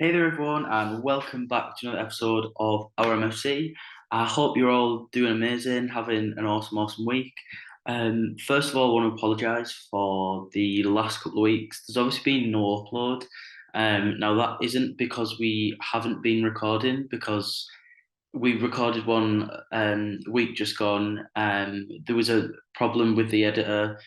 Hey there, everyone, and welcome back to another episode of OurMFC. I hope you're all doing amazing, having an awesome week. First of all, I want to apologise for the last couple of weeks. There's obviously been no upload. Now, that isn't because we haven't been recording, because we recorded one week just gone. There was a problem with the editor.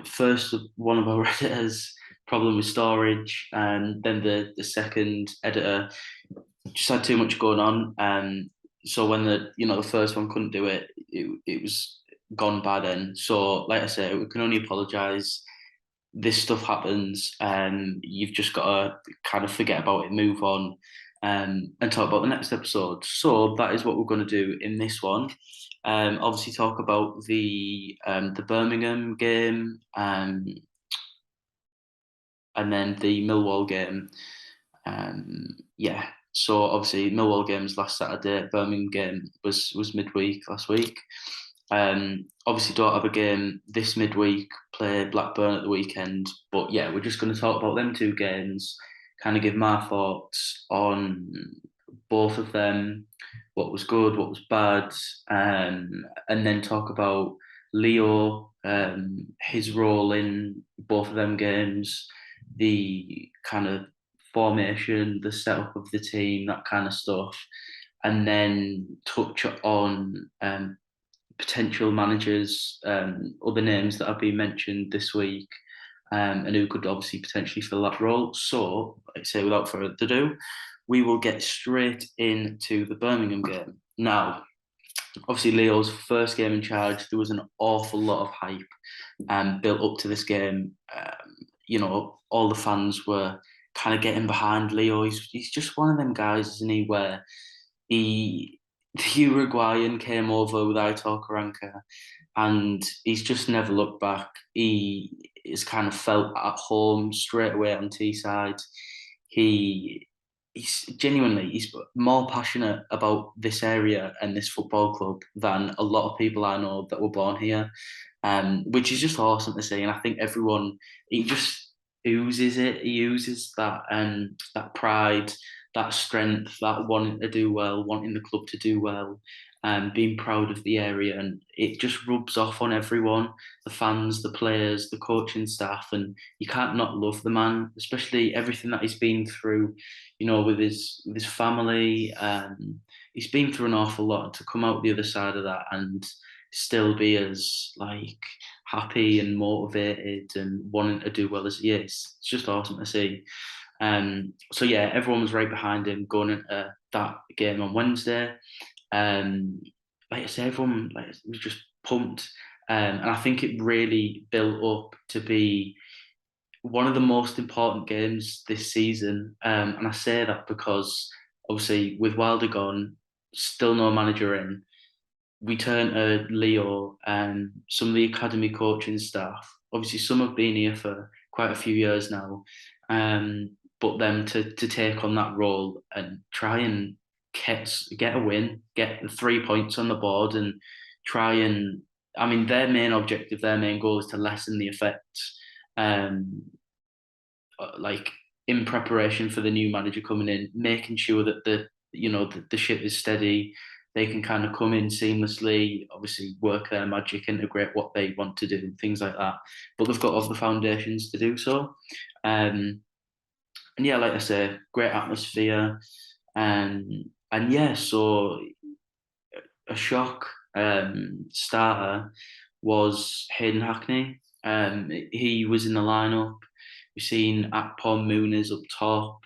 First, one of our editors problem with storage, and then the second editor just had too much going on. So when the first one couldn't do it, it was gone by then. So like I say, we can only apologise. This stuff happens, and you've just got to kind of forget about it, move on, and talk about the next episode. So that is what we're going to do in this one. Obviously, talk about the Birmingham game, and then the Millwall game. Yeah. So obviously Millwall game was last Saturday. Birmingham game was midweek last week. Obviously don't have a game this midweek. Play Blackburn at the weekend. But yeah, we're just going to talk about them two games. Kind of give my thoughts on both of them. What was good, what was bad, and then talk about Leo, his role in both of them games, the kind of formation, the setup of the team, that kind of stuff, and then touch on potential managers, other names that have been mentioned this week, and who could obviously potentially fill that role. So, like I say, without further ado, we will get straight into the Birmingham game. Now, obviously, Leo's first game in charge, there was an awful lot of hype built up to this game. All the fans were kind of getting behind Leo. He's just one of them guys, isn't he, where he the Uruguayan came over with Aitor Karanka, and he's just never looked back. He is kind of felt at home straight away on Teesside. He he's more passionate about this area and this football club than a lot of people I know that were born here, which is just awesome to see. And I think everyone he just oozes it. He oozes that pride, that strength, that wanting to do well, wanting the club to do well, being proud of the area, and it just rubs off on everyone, the fans, the players, the coaching staff, and you can't not love the man, especially everything that he's been through, with his family. He's been through an awful lot to come out the other side of that and still be as like happy and motivated and wanting to do well as he is. It's just awesome to see. So yeah, everyone was right behind him going into that game on Wednesday. Like I say, everyone was just pumped, and I think it really built up to be one of the most important games this season. And I say that because obviously with Wilder gone, still no manager in, we turn to Leo and some of the academy coaching staff. Obviously, some have been here for quite a few years now, but them to take on that role and try and get a win, get the 3 points on the board, and try and I mean their main objective, their main goal is to lessen the effects, um, like in preparation for the new manager coming in, making sure that the ship is steady. They can kind of come in seamlessly, obviously work their magic, integrate what they want to do, and things like that. But they've got all the foundations to do so. And yeah, like I say, great atmosphere, and yeah, so a shock starter was Hayden Hackney. He was in the lineup. We've seen Akpom Muniz up top.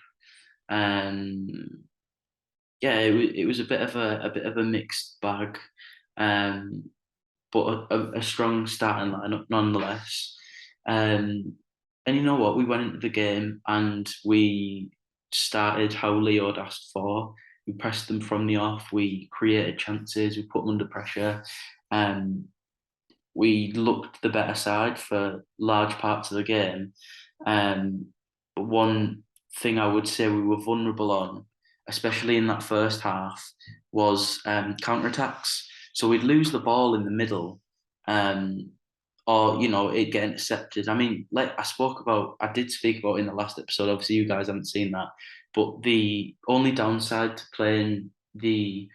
Um, yeah, it was a bit of a mixed bag, um, but a strong starting lineup nonetheless. Um, and you know what? We went into the game and we started how Leo had asked for. We pressed them from the off. We created chances. We put them under pressure. Um, we looked the better side for large parts of the game. But one thing I would say we were vulnerable on, especially in that first half, was counter-attacks. So we'd lose the ball in the middle, um, or it'd get intercepted. I mean, like I did speak about in the last episode. Obviously, you guys haven't seen that. But the only downside to playing the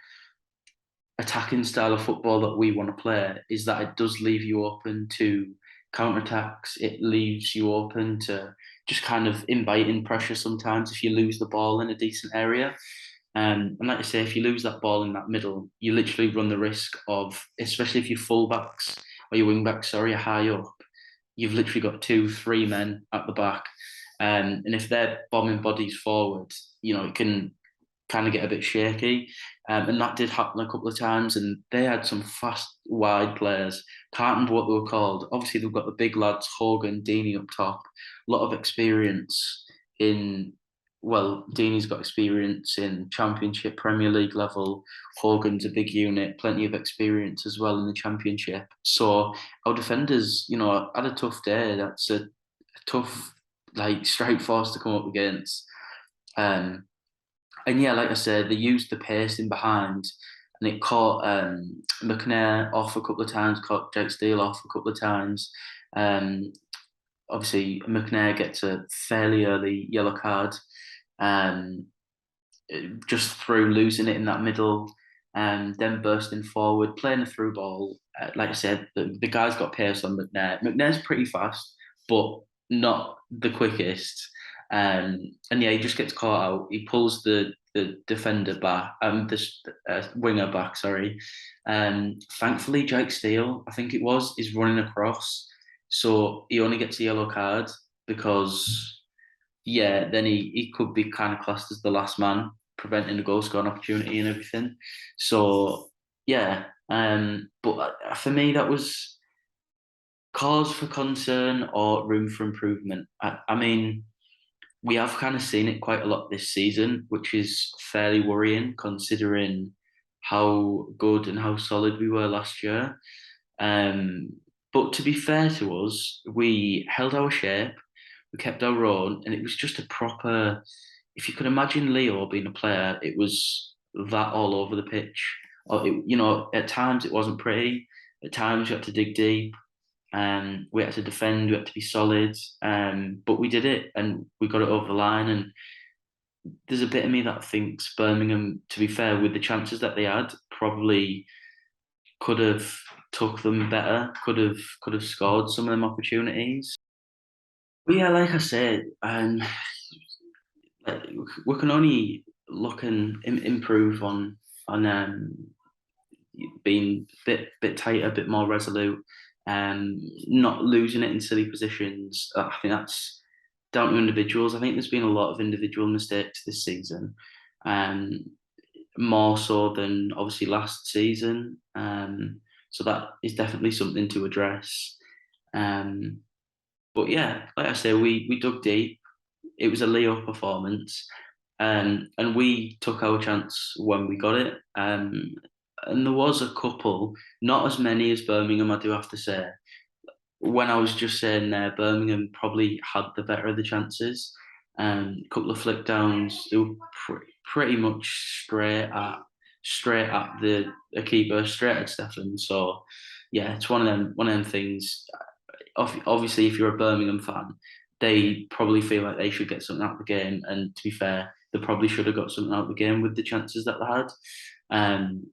attacking style of football that we want to play is that it does leave you open to counter-attacks. It leaves you open to just kind of inviting pressure sometimes if you lose the ball in a decent area. And like I say, if you lose that ball in that middle, you literally run the risk of, especially if your fullbacks or your wingbacks, sorry, are high up, you've literally got two, three men at the back. And if they're bombing bodies forward, it can kind of get a bit shaky. And that did happen a couple of times. And they had some fast, wide players. Can't remember what they were called. Obviously, they've got the big lads, Hogan, Deeney up top. A lot of experience in, well, Deeney's got experience in Championship, Premier League level. Hogan's a big unit, plenty of experience as well in the Championship. So our defenders, had a tough day. That's a tough, like, strike force to come up against. Um, and yeah, like I said, they used the pace in behind, and it caught McNair off a couple of times, caught Jake Steele off a couple of times. Um, Obviously, McNair gets a fairly early yellow card, um, just through losing it in that middle, and then bursting forward, playing a through ball. Like I said, the guy's got pace on McNair. McNair's pretty fast, but not the quickest. And yeah, he just gets caught out. He pulls the defender back, the winger back, sorry. Thankfully, Jake Steele, I think it was, is running across. So he only gets a yellow card because, yeah, then he could be kind of classed as the last man, preventing a goal scoring opportunity and everything. So, yeah. But for me, that was cause for concern or room for improvement. I mean, we have kind of seen it quite a lot this season, which is fairly worrying considering how good and how solid we were last year. Um, but to be fair to us, we held our shape, we kept our own, and it was just a proper. If you could imagine Leo being a player, it was that all over the pitch. Or at times it wasn't pretty. At times you had to dig deep. We had to defend. We had to be solid. But we did it, and we got it over the line. And there's a bit of me that thinks Birmingham, to be fair, with the chances that they had, probably could have took them better. Could have scored some of them opportunities. But yeah, like I said, like, we can only look and improve on being a bit tighter, a bit more resolute, not losing it in silly positions. I think that's down to individuals. I think there's been a lot of individual mistakes this season, um, more so than obviously last season. So that is definitely something to address. Um, but yeah, like I say, we dug deep. It was a Leo performance, and we took our chance when we got it. And there was a couple, not as many as Birmingham, I do have to say. When I was just saying there, Birmingham probably had the better of the chances. A couple of flick downs, they were pretty much straight at the keeper, straight at Stefan. So yeah, it's one of them things. Obviously, if you're a Birmingham fan, they probably feel like they should get something out of the game. And to be fair, they probably should have got something out of the game with the chances that they had. Um,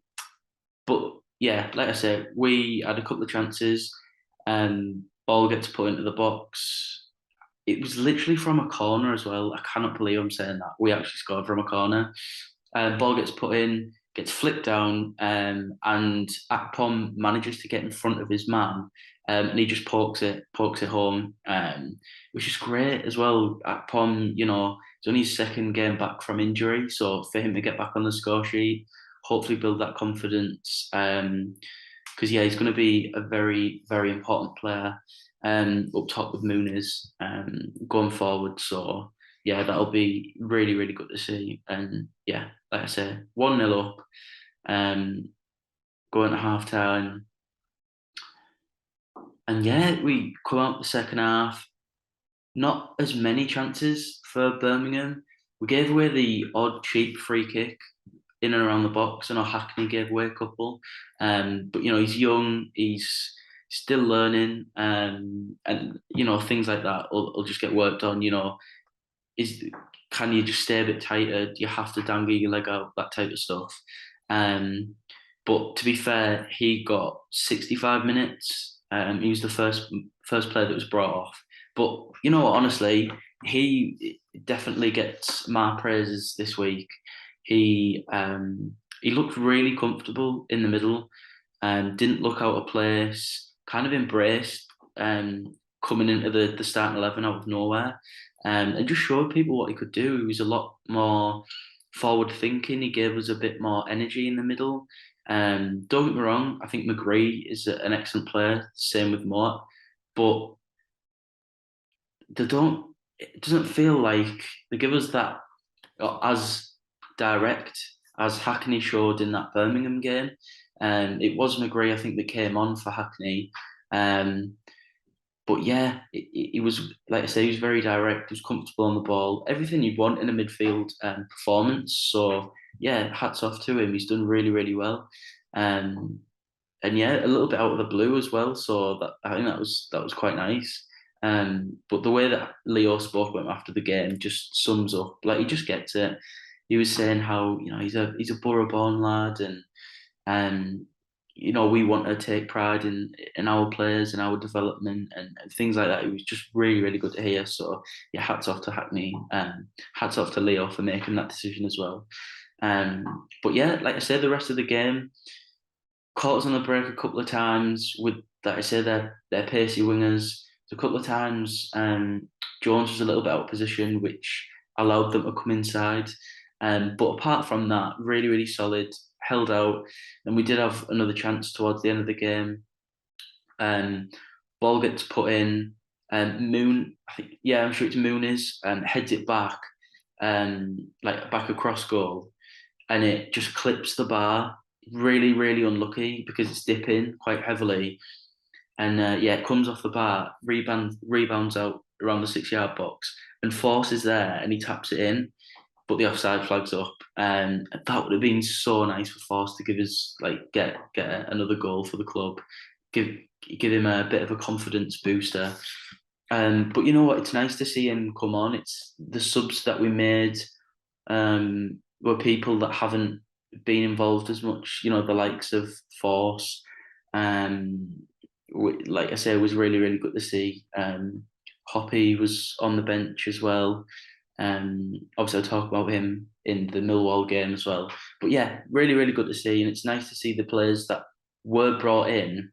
but yeah, like I said, we had a couple of chances. Ball gets put into the box. It was literally from a corner as well. I cannot believe I'm saying that. We actually scored from a corner. Ball gets put in, gets flicked down, and Akpom manages to get in front of his man, and he just pokes it home, which is great as well. Akpom, it's only his second game back from injury, so for him to get back on the score sheet, hopefully build that confidence. Because yeah, he's going to be a very, very important player up top with Muniz going forward. So yeah, that'll be really, really good to see. And yeah, like I say, 1-0 up, going to half time. And yeah, we come out the second half. Not as many chances for Birmingham. We gave away the odd cheap free kick in and around the box. I know Hackney gave away a couple, but he's young, he's still learning, and things like that will just get worked on. Is can you just stay a bit tighter? Do you have to dangle your leg out? That type of stuff. Um, but to be fair, he got 65 minutes. He was the first player that was brought off. But honestly, he definitely gets my praises this week. He looked really comfortable in the middle, didn't look out of place. Kind of embraced coming into the starting 11 out of nowhere, and just showed people what he could do. He was a lot more forward thinking. He gave us a bit more energy in the middle. Don't get me wrong, I think McGree is an excellent player. Same with Mort, but they don't. It doesn't feel like they give us that as direct as Hackney showed in that Birmingham game. It was McGree, I think, that came on for Hackney. Um, but yeah, he was, like I say, he was very direct. He was comfortable on the ball. Everything you'd want in a midfield performance. So yeah, hats off to him. He's done really, really well. Um, and yeah, a little bit out of the blue as well. So I think that was quite nice. But the way that Leo spoke about him after the game just sums up. Like he just gets it. He was saying how he's a Borough-born lad, and we want to take pride in our players and our development and things like that. It was just really, really good to hear. So yeah, hats off to Hackney, hats off to Leo for making that decision as well. But yeah, like I said, the rest of the game caught us on the break a couple of times with, like I say, their pacey wingers. So a couple of times, Jones was a little bit out of position, which allowed them to come inside. But apart from that, really, really solid, held out. And we did have another chance towards the end of the game. Um, Ball gets put in. Moon, I think, yeah, I'm sure it's Moonies, heads it back, like back across goal, and it just clips the bar. Really, really unlucky because it's dipping quite heavily, and yeah, it comes off the bar, rebounds out around the 6 yard box, and Force is there, and he taps it in, but the offside flag's up. And that would have been so nice for Force to give us like get another goal for the club, give give him a bit of a confidence booster. But you know what? It's nice to see him come on. It's the subs that we made were people that haven't been involved as much. The likes of Force. Like I say, it was really, really good to see. Hoppy was on the bench as well. Obviously, I'll talk about him in the Millwall game as well. But yeah, really, really good to see. And it's nice to see the players that were brought in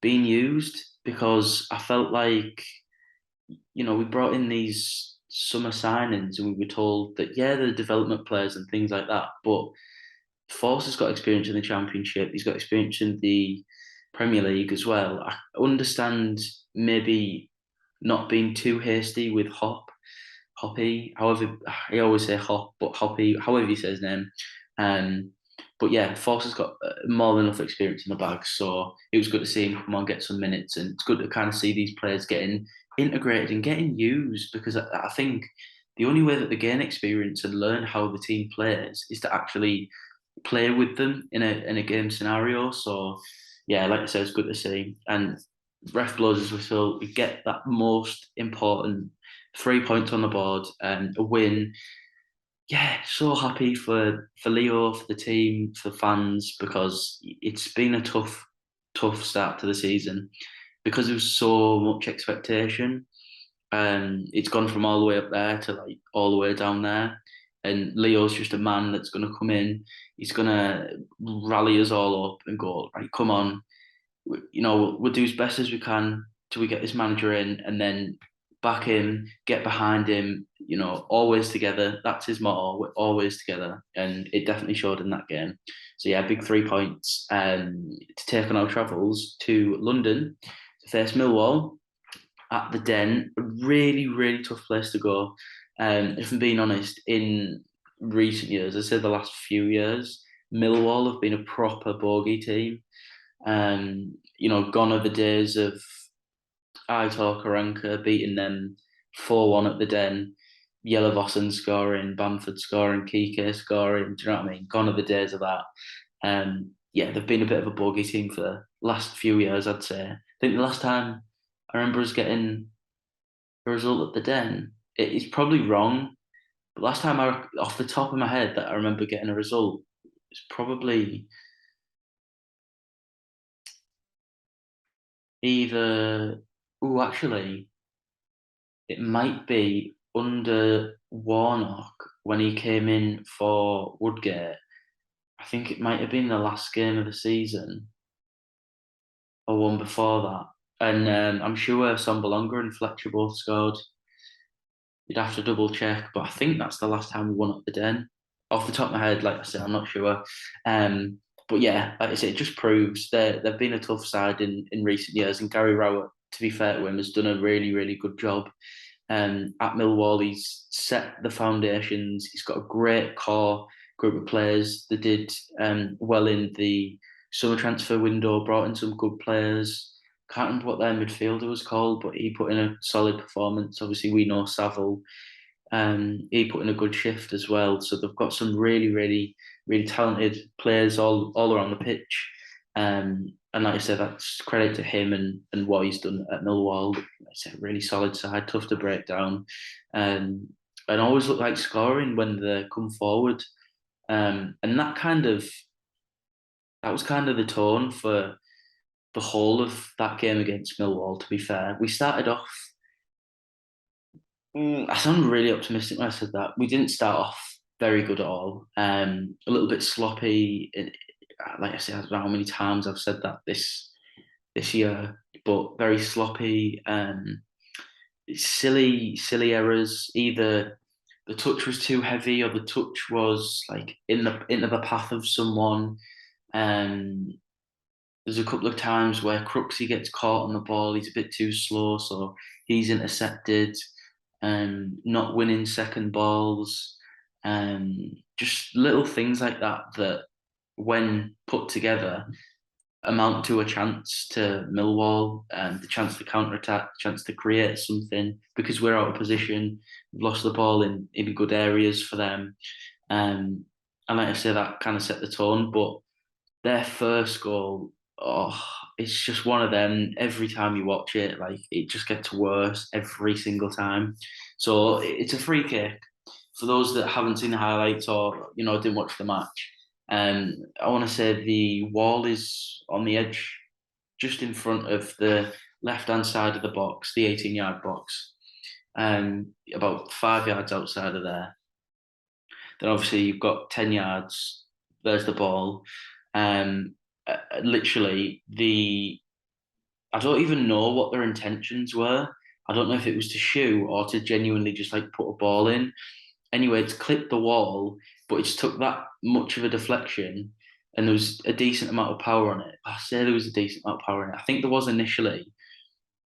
being used, because I felt like, we brought in these summer signings and we were told that, yeah, they're development players and things like that. But Force has got experience in the Championship. He's got experience in the Premier League as well. I understand maybe not being too hasty with Hoppy. However, I always say Hop, but Hoppy, however you say his name. Um, but yeah, Force has got more than enough experience in the bag. So it was good to see him come on, get some minutes, and it's good to kind of see these players getting integrated and getting used, because I think the only way that they gain experience and learn how the team plays is to actually play with them in a game scenario. So yeah, like I said, it's good to see. And ref blows his whistle. We get that most important 3 points on the board and a win. Yeah, so happy for Leo, for the team, for the fans, because it's been a tough start to the season because there was so much expectation. It's gone from all the way up there to like all the way down there. And Leo's just a man that's going to come in. He's going to rally us all up and go, right, come on. We'll do as best as we can till we get this manager in, and then back him, get behind him. Always together. That's his motto. We're always together, and it definitely showed in that game. So yeah, big 3 points to take on our travels to London to face Millwall at the Den. A really, really tough place to go. If I'm being honest, in recent years, I say the last few years, Millwall have been a proper bogey team. Gone are the days of Aitor Karanka beating them 4-1 at the Den, Yellowvossen scoring, Bamford scoring, Kike scoring. Do you know what I mean? Gone are the days of that. Yeah, they've been a bit of a bogey team for the last few years, I'd say. I think the last time I remember us getting a result at the Den, it's probably wrong, But last time off the top of my head, that I remember getting a result, it's probably either. Oh, actually, it might be under Warnock when he came in for Woodgate. I think it might have been the last game of the season or one before that. And I'm sure Sambalonga and Fletcher both scored. You'd have to double check, but I think that's the last time we won at the Den. Off the top of my head, like I said, I'm not sure. Um, but yeah, like I said, it just proves they've been a tough side in recent years. And Gary Rowett, to be fair to him, has done a really, really good job. At Millwall, he's set the foundations. He's got a great core group of players. They did well in the summer transfer window, brought in some good players. Can't remember what their midfielder was called, but he put in a solid performance. Obviously, we know Saville. He put in a good shift as well. So they've got some really, really, really talented players all around the pitch. And like I said, that's credit to him and what he's done at Millwall. Like I said, really solid side, tough to break down, and always look like scoring when they come forward. And that was kind of the tone for the whole of that game against Millwall. To be fair, we started off. I sound really optimistic when I said that. We didn't start off very good at all. A little bit sloppy. Like I said, I don't know how many times I've said that this year, but very sloppy. Silly errors. Either the touch was too heavy, or the touch was like into the path of someone. Um, there's a couple of times where Crooksy gets caught on the ball. He's a bit too slow, so he's intercepted. Not winning second balls. Just little things like that that, when put together, amount to a chance to Millwall, the chance to counter attack, the chance to create something because we're out of position. We've lost the ball in good areas for them. And like I say, that kind of set the tone. But their first goal, oh, it's just one of them. Every time you watch it, like it just gets worse every single time. So it's a free kick. For those that haven't seen the highlights or didn't watch the match, I want to say the wall is on the edge, just in front of the left-hand side of the box, the 18-yard box, about 5 yards outside of there. Then obviously you've got 10 yards. There's the ball. Literally, I don't even know what their intentions were. I don't know if it was to shoot or to genuinely just like put a ball in. Anyway, it's clipped the wall, but it's took that much of a deflection, and there was a decent amount of power on it. I say there was a decent amount of power on it. I think there was initially,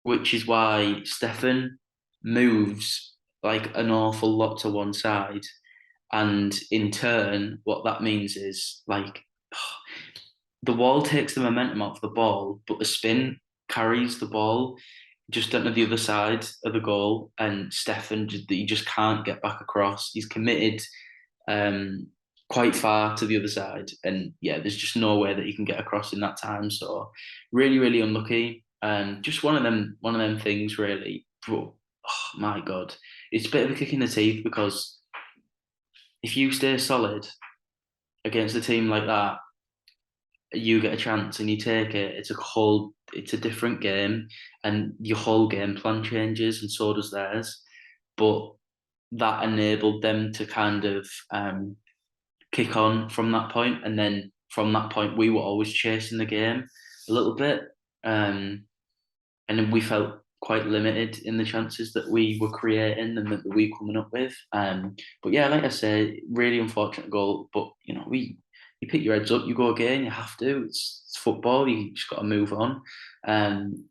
which is why Stefan moves like an awful lot to one side. And in turn, what that means is like the wall takes the momentum off the ball, but the spin carries the ball just onto the other side of the goal. And Stefan, he just can't get back across. He's committed quite far to the other side, and yeah, there's just no way that he can get across in that time. So really, really unlucky. Just one of them things, really. But oh my god, it's a bit of a kick in the teeth because if you stay solid against a team like that, you get a chance and you take it. It's a different game, and your whole game plan changes, and so does theirs. But that enabled them to kind of kick on from that point, and then from that point, we were always chasing the game a little bit, and then we felt quite limited in the chances that we were creating and that we were coming up with. But yeah, like I said, really unfortunate goal. But you pick your heads up, you go again. You have to. It's football. You just got to move on. Um,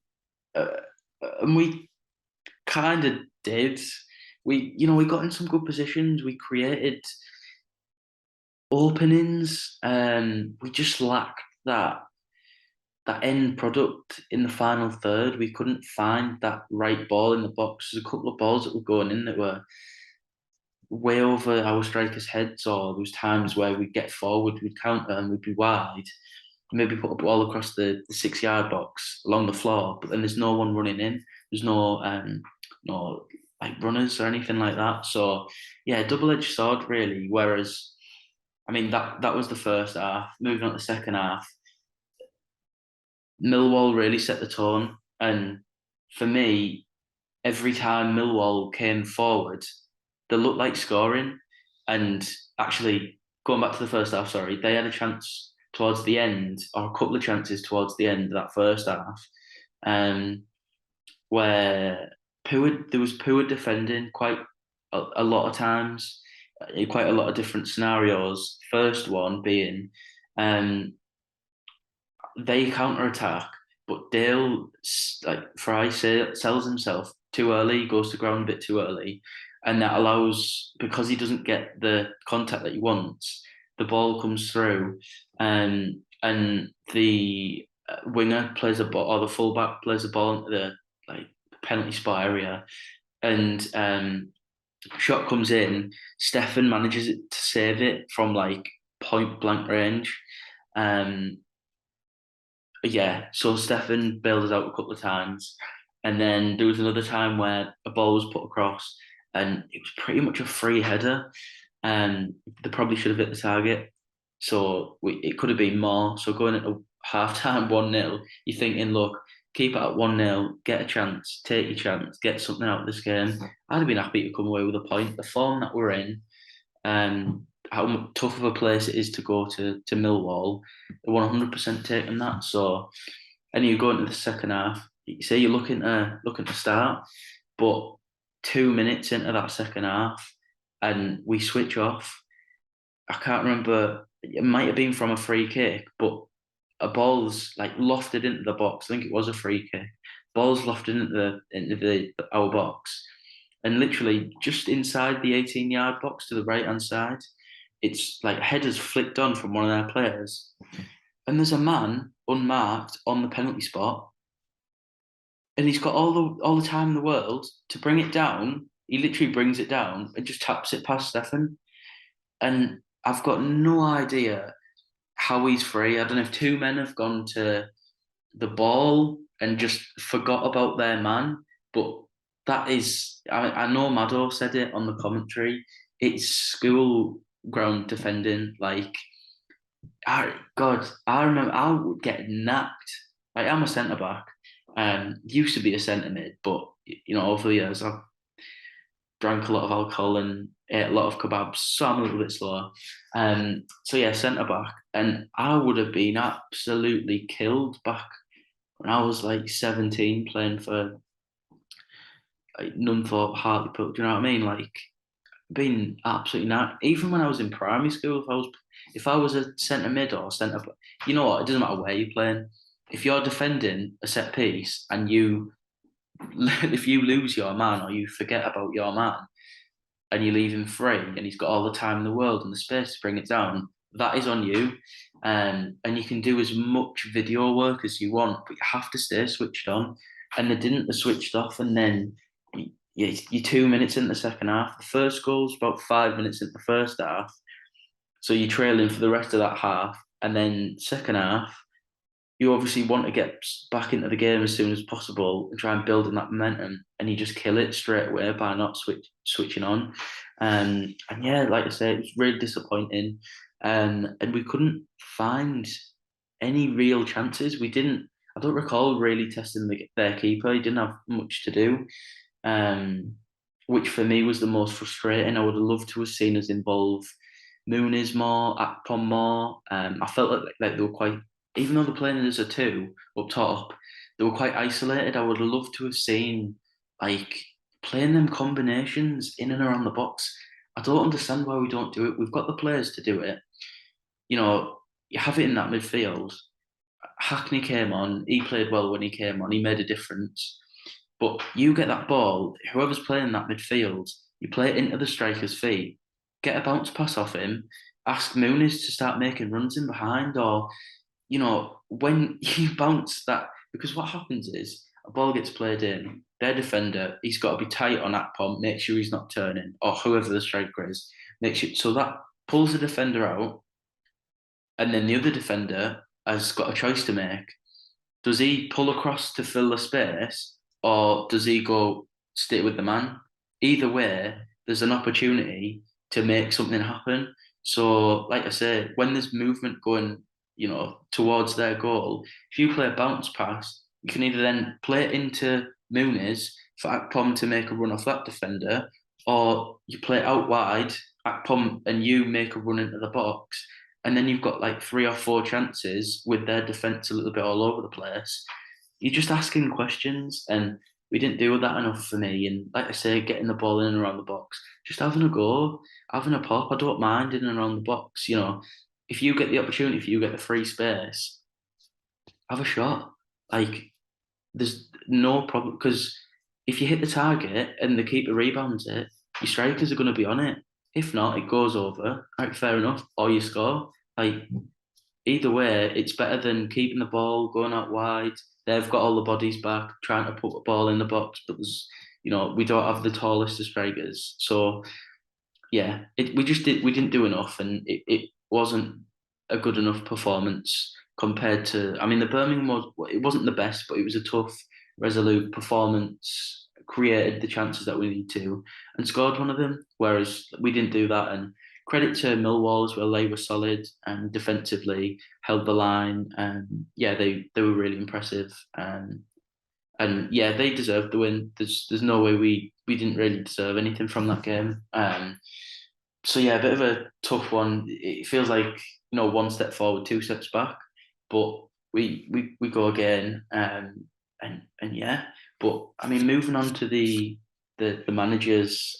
uh, and we kind of did. We got in some good positions. We created openings. We just lacked that end product in the final third. We couldn't find that right ball in the box. There's a couple of balls that were going in that were way over our strikers' heads, or there was times where we'd get forward, we'd counter, and we'd be wide, maybe put a ball across the 6 yard box along the floor, but then there's no one running in. There's no like runners or anything like that. So yeah, double-edged sword really. Whereas, I mean, that was the first half. Moving on to the second half, Millwall really set the tone, and for me, every time Millwall came forward, they looked like scoring. And actually, going back to the first half, sorry, they had a chance towards the end, or a couple of chances towards the end of that first half, um, where there was poor defending quite a lot of times, in quite a lot of different scenarios. First one being, um, they counter attack, but Dale, like Fry sells himself too early, goes to ground a bit too early, and that allows, because he doesn't get the contact that he wants, the ball comes through, and the winger plays a ball, or the fullback plays a ball into the like penalty spot area, and shot comes in. Stefan manages to save it from like point blank range. Um, yeah, so Stefan bailed us out a couple of times, and then there was another time where a ball was put across, and it was pretty much a free header, and they probably should have hit the target. So it could have been more. So going into half time 1-0, you're thinking, look, keep it at 1-0, get a chance, take your chance, get something out of this game. I'd have been happy to come away with a point. The form that we're in, how tough of a place it is to go to Millwall, they're 100% taking that. So, and you go into the second half, you say you're looking to start, but 2 minutes into that second half, and we switch off. I can't remember. It might have been from a free kick, but a ball's like lofted into the box. I think it was a free kick. Ball's lofted into the our box, and literally just inside the 18-yard box to the right hand side, it's like headers flicked on from one of their players, and there's a man unmarked on the penalty spot, and he's got all the time in the world to bring it down. He literally brings it down and just taps it past Stefan, and I've got no idea how he's free. I don't know if two men have gone to the ball and just forgot about their man, but that is, I know Mado said it on the commentary. It's school ground defending. Like, God, I remember I would get napped. Like, I'm a centre back. Used to be a centre mid, but over the years I've drank a lot of alcohol and ate a lot of kebabs, so I'm a little bit slower. So yeah, centre back, and I would have been absolutely killed back when I was like 17, playing for like Nunthorpe, Hartlepool. Do you know what I mean? Like, been absolutely not. Even when I was in primary school, if I was a centre mid or centre, you know what? It doesn't matter where you're playing. If you're defending a set piece and if you lose your man or you forget about your man and you leave him free and he's got all the time in the world and the space to bring it down, that is on you. And you can do as much video work as you want, but you have to stay switched on. And they didn't, they switched off, and then you're 2 minutes in the second half. The first goal's about 5 minutes in the first half. So you're trailing for the rest of that half. And then second half, you obviously want to get back into the game as soon as possible and try and build on that momentum, and you just kill it straight away by not switching on. And yeah, like I say, it was really disappointing. And we couldn't find any real chances. We didn't. I don't recall really testing their keeper. He didn't have much to do, which for me was the most frustrating. I would have loved to have seen us involve Muniz more, Akpom more. I felt like they were quite, even though they're playing as a two up top, they were quite isolated. I would have loved to have seen like playing them combinations in and around the box. I don't understand why we don't do it. We've got the players to do it. You have it in that midfield. Hackney came on. He played well when he came on. He made a difference. But you get that ball, whoever's playing that midfield, you play it into the striker's feet, get a bounce pass off him, ask Muniz to start making runs in behind, or, when you bounce that, because what happens is a ball gets played in, their defender, he's got to be tight on that pump, make sure he's not turning, or whoever the striker is, make sure, so that pulls the defender out, and then the other defender has got a choice to make. Does he pull across to fill the space, or does he go stay with the man? either way, there's an opportunity to make something happen. So, like I say, when there's movement going, towards their goal, if you play a bounce pass, you can either then play it into Muniz for Akpom to make a run off that defender, or you play it out wide, Akpom and you make a run into the box, and then you've got like 3 or 4 chances with their defence a little bit all over the place. You're just asking questions, and we didn't do that enough for me. And like I say, getting the ball in and around the box, just having a go, having a pop. I don't mind in and around the box. If you get the opportunity, if you get the free space, have a shot. Like there's no problem because if you hit the target and the keeper rebounds it, your strikers are going to be on it. If not, it goes over. Right, fair enough. Or you score. Like either way, it's better than keeping the ball going out wide. They've got all the bodies back, trying to put the ball in the box, but we don't have the tallest of strikers. So yeah, we didn't do enough, and it wasn't a good enough performance compared to. I mean, the Birmingham it wasn't the best, but it was a tough, resolute performance. Created the chances that we need to, and scored one of them. Whereas we didn't do that. And credit to Millwall as well; they were solid and defensively held the line. And yeah, they were really impressive. And yeah, they deserved the win. There's no way we didn't really deserve anything from that game. So yeah, a bit of a tough one. It feels like 1 step forward, 2 steps back, but we go again. And yeah, but I mean, moving on to the managers.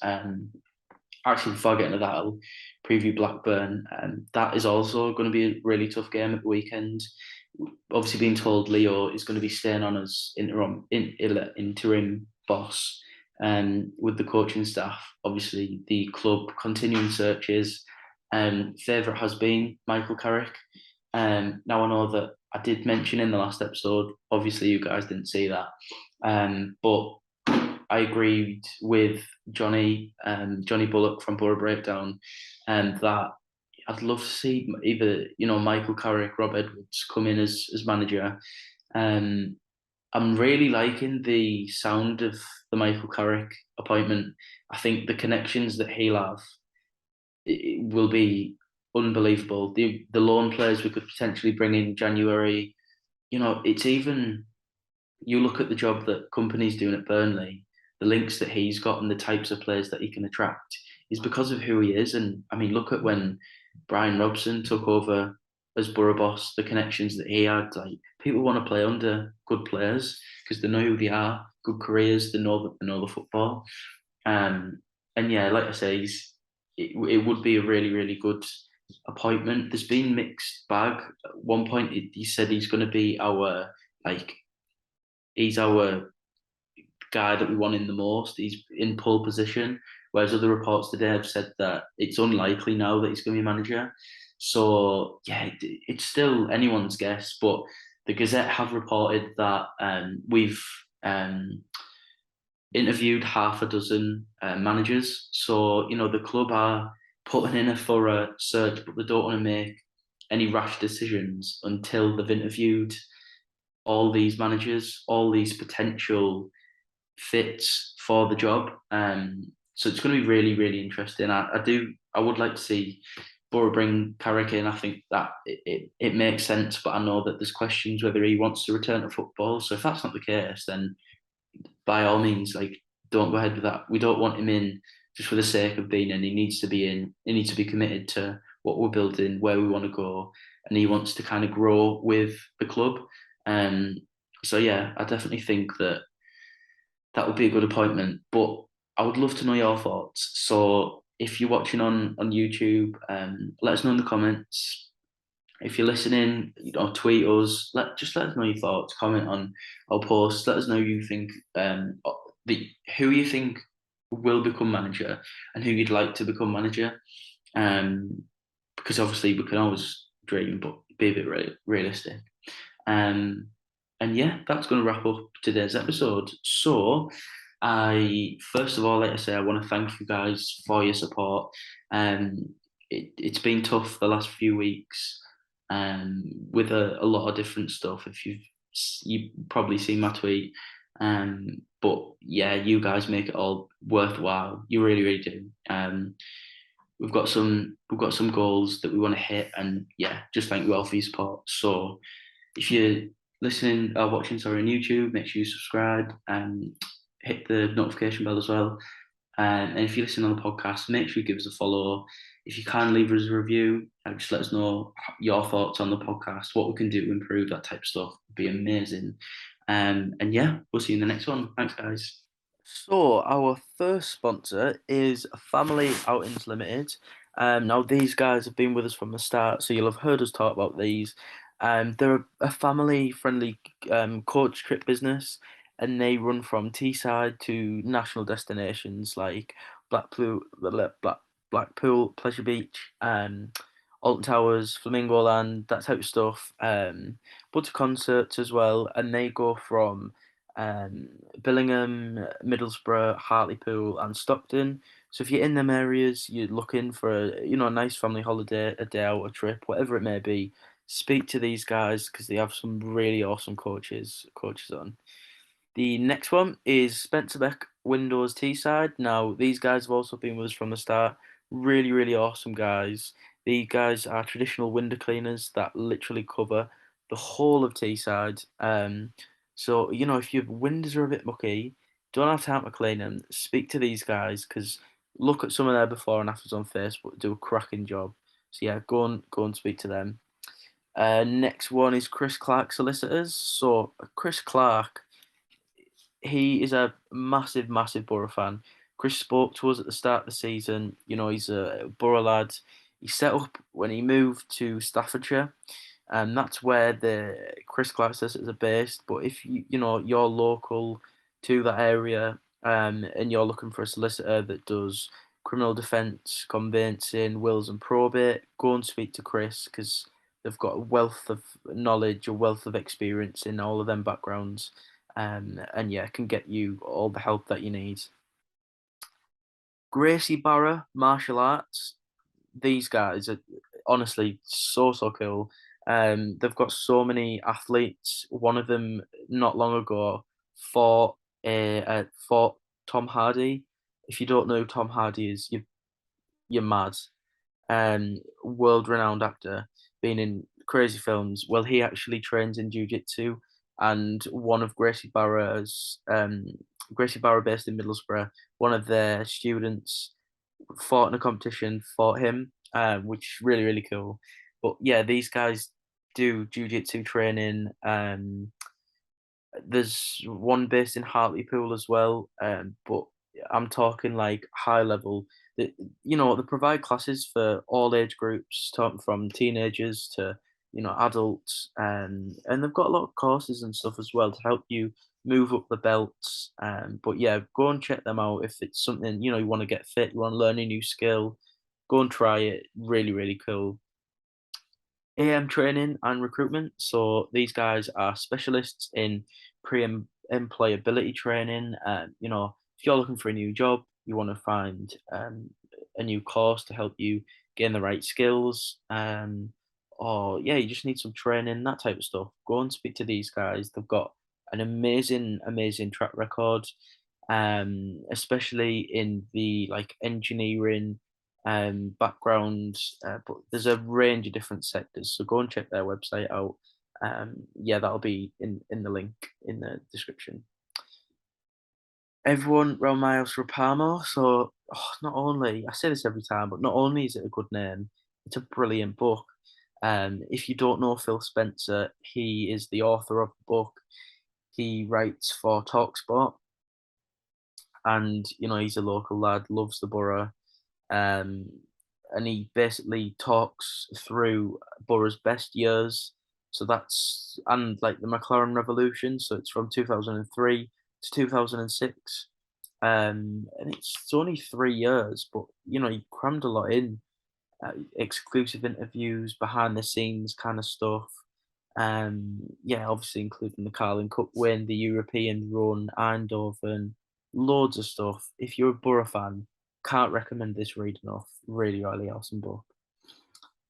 Actually, before getting to that, I'll preview Blackburn. That is also going to be a really tough game at the weekend. Obviously, being told Leo is going to be staying on as interim boss with the coaching staff. Obviously, the club continuing searches. Favourite has been Michael Carrick. Now I know that I did mention in the last episode. Obviously, you guys didn't see that, but I agreed with Johnny Bullock from Boro Breakdown, and that I'd love to see either Michael Carrick, Rob Edwards come in as manager. I'm really liking the sound of the Michael Carrick appointment. I think the connections that he'll have it will be unbelievable. The loan players we could potentially bring in January. It's even you look at the job that company's doing at Burnley, the links that he's got and the types of players that he can attract is because of who he is. And I mean, look at when Brian Robson took over as Borough boss, the connections that he had. Like people want to play under good players because they know who they are, good careers, they know the football. And yeah, like I say, it would be a really, really good appointment. There's been mixed bag. At one point, he said he's going to be he's our guy that we want in the most. He's in pole position, whereas other reports today have said that it's unlikely now that he's going to be manager. So yeah, it's still anyone's guess. But the Gazette have reported that we've interviewed half a dozen managers. So the club are putting in a thorough search, but they don't want to make any rash decisions until they've interviewed all these managers, all these potential fits for the job. So it's going to be really, really interesting. I would like to see Borough bring Carrick in. I think that it makes sense, but I know that there's questions whether he wants to return to football. So if that's not the case, then by all means, like don't go ahead with that. We don't want him in just for the sake of being in. He needs to be in. He needs to be committed to what we're building, where we want to go, and he wants to kind of grow with the club. So yeah, I definitely think that would be a good appointment. But I would love to know your thoughts. So if you're watching on YouTube, let us know in the comments. If you're listening, tweet us. Let us know your thoughts. Comment on our post. Let us know you think who you think will become manager and who you'd like to become manager. Because obviously we can always dream, but be a bit realistic. And yeah, that's going to wrap up today's episode. So, first of all, like I say, I want to thank you guys for your support. It's been tough the last few weeks, with a lot of different stuff. If you've probably seen my tweet, But yeah, you guys make it all worthwhile. You really, really do. We've got some goals that we want to hit, and yeah, just thank you all for your support. So if you're listening or watching, sorry, on YouTube, make sure you subscribe and hit the notification bell as well. And if you listen on the podcast, make sure you give us a follow. If you can leave us a review, just let us know your thoughts on the podcast, what we can do to improve that type of stuff. Would be amazing. And yeah, we'll see you in the next one. Thanks, guys. So our first sponsor is Family Outings Limited. Now these guys have been with us from the start, so you'll have heard us talk about these. They're a family-friendly coach trip business, and they run from Teesside to national destinations like Blackpool, Blackpool, Pleasure Beach, Alton Towers, Flamingo Land, that type of stuff. But to concerts as well, and they go from Billingham, Middlesbrough, Hartlepool, and Stockton. So if you're in them areas, you're looking for a nice family holiday, a day out, a trip, whatever it may be. Speak to these guys because they have some really awesome coaches on. The next one is Spencer Beck Windows Teesside. Now, these guys have also been with us from the start. Really, really awesome guys. These guys are traditional window cleaners that literally cover the whole of Teesside. So, if your windows are a bit mucky, don't have time to clean them, speak to these guys because look at some of their before and afters on Facebook, do a cracking job. So yeah, go and speak to them. Next one is Chris Clark Solicitors. So Chris Clark, he is a massive, massive Boro fan. Chris spoke to us at the start of the season. He's a Boro lad. He set up when he moved to Staffordshire, and that's where the Chris Clark solicitors are based. But if you're local to that area, and you're looking for a solicitor that does criminal defence, conveyancing, wills, and probate, go and speak to Chris because they've got a wealth of knowledge, a wealth of experience in all of them backgrounds, and yeah, can get you all the help that you need. Gracie Barra Martial Arts, these guys are honestly so so cool. They've got so many athletes. One of them not long ago fought Tom Hardy. If you don't know who Tom Hardy is, you're mad. World renowned actor, been in crazy films. Well, he actually trains in jiu-jitsu, and one of Gracie Barra based in Middlesbrough, one of their students fought in a competition, fought him, which is really, really cool. But yeah, these guys do jiu-jitsu training. There's one based in Hartlepool as well, but I'm talking like high level. They provide classes for all age groups, starting from teenagers to adults, and they've got a lot of courses and stuff as well to help you move up the belts. But yeah, go and check them out if it's something you want to get fit, you want to learn a new skill. Go and try it. Really, really cool. AM training and recruitment. So these guys are specialists in pre-employability training. If you're looking for a new job, you want to find a new course to help you gain the right skills, or yeah, you just need some training, that type of stuff. Go and speak to these guys. They've got an amazing, amazing track record, especially in the like engineering background, but there's a range of different sectors. So go and check their website out. Yeah, that'll be in the link in the description. Everyone round my house Rapamo. So not only I say this every time, but not only is it a good name, it's a brilliant book. If you don't know Phil Spencer, he is the author of the book. He writes for Talksport, and he's a local lad, loves the borough. Um, and he basically talks through Borough's best years. So that's and like the McLaren Revolution. So it's from 2003 to 2006. And it's only 3 years, but he crammed a lot in. Exclusive interviews, behind the scenes kind of stuff. Yeah, obviously including the Carling Cup win, the European run, Eindhoven, loads of stuff. If you're a Borough fan, can't recommend this read enough. Really, really awesome book.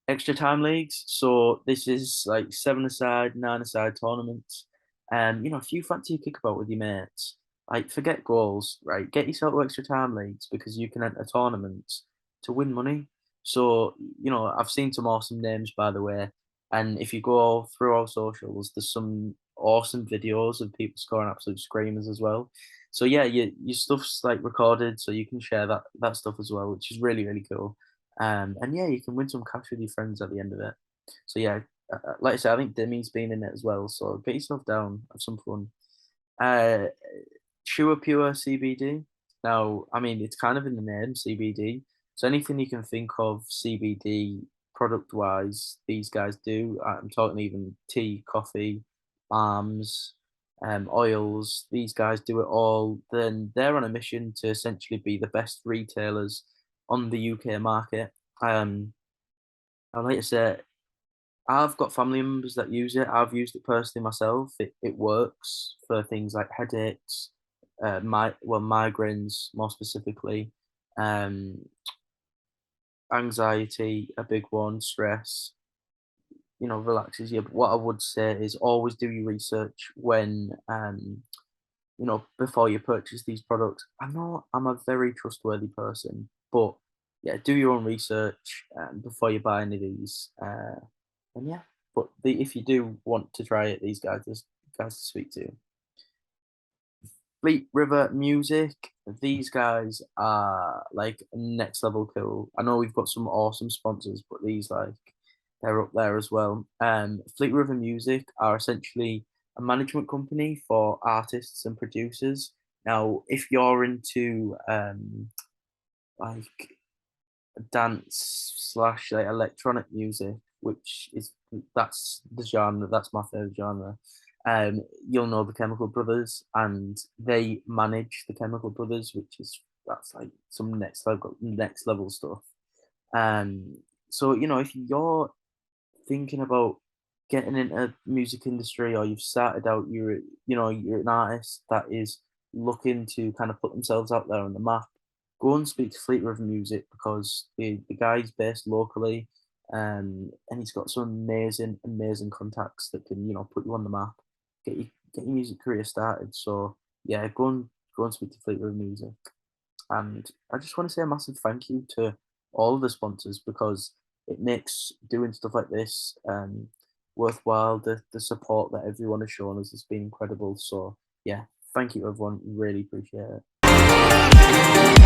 Extra time leagues. So this is like 7-a-side, 9-a-side tournaments. if you fancy a kickabout with your mates, like forget goals, right? Get yourself to extra time leagues because you can enter tournaments to win money. So, I've seen some awesome names by the way. And if you go through our socials, there's some awesome videos of people scoring absolute screamers as well. So yeah, your stuff's like recorded, so you can share that stuff as well, which is really really cool. And yeah, you can win some cash with your friends at the end of it. So yeah, like I said, I think Demi's been in it as well. So get yourself down, have some fun. Uh, Sure Pure CBD. Now, I mean, it's kind of in the name CBD. So anything you can think of CBD product wise, these guys do. I'm talking even tea, coffee, balms, oils. These guys do it all. Then they're on a mission to essentially be the best retailers on the UK market. Um, I like to say I've got family members that use it. I've used it personally myself. It works for things like headaches, migraines more specifically, um, anxiety, a big one, stress. Relaxes you. But what I would say is always do your research when before you purchase these products. I know I'm a very trustworthy person, but yeah, do your own research before you buy any of these. And yeah, but if you do want to try it, these guys, there's guys to speak to. Fleet River Music, these guys are like next level cool. I know we've got some awesome sponsors, but these like they're up there as well. Fleet River Music are essentially a management company for artists and producers. Now, if you're into like dance slash like electronic music, which is that's the genre. That's my favorite genre. You'll know the Chemical Brothers, and they manage the Chemical Brothers, which is that's like some next level stuff. Um, so if you're thinking about getting into music industry or you've started out, you're an artist that is looking to kind of put themselves out there on the map, go and speak to Fleet River Music because the guy's based locally, and he's got some amazing contacts that can put you on the map, get your music career started. So yeah, go and speak to Fleet River Music. And I just want to say a massive thank you to all of the sponsors because it makes doing stuff like this worthwhile. The support that everyone has shown us has been incredible. So, yeah, thank you, everyone. Really appreciate it.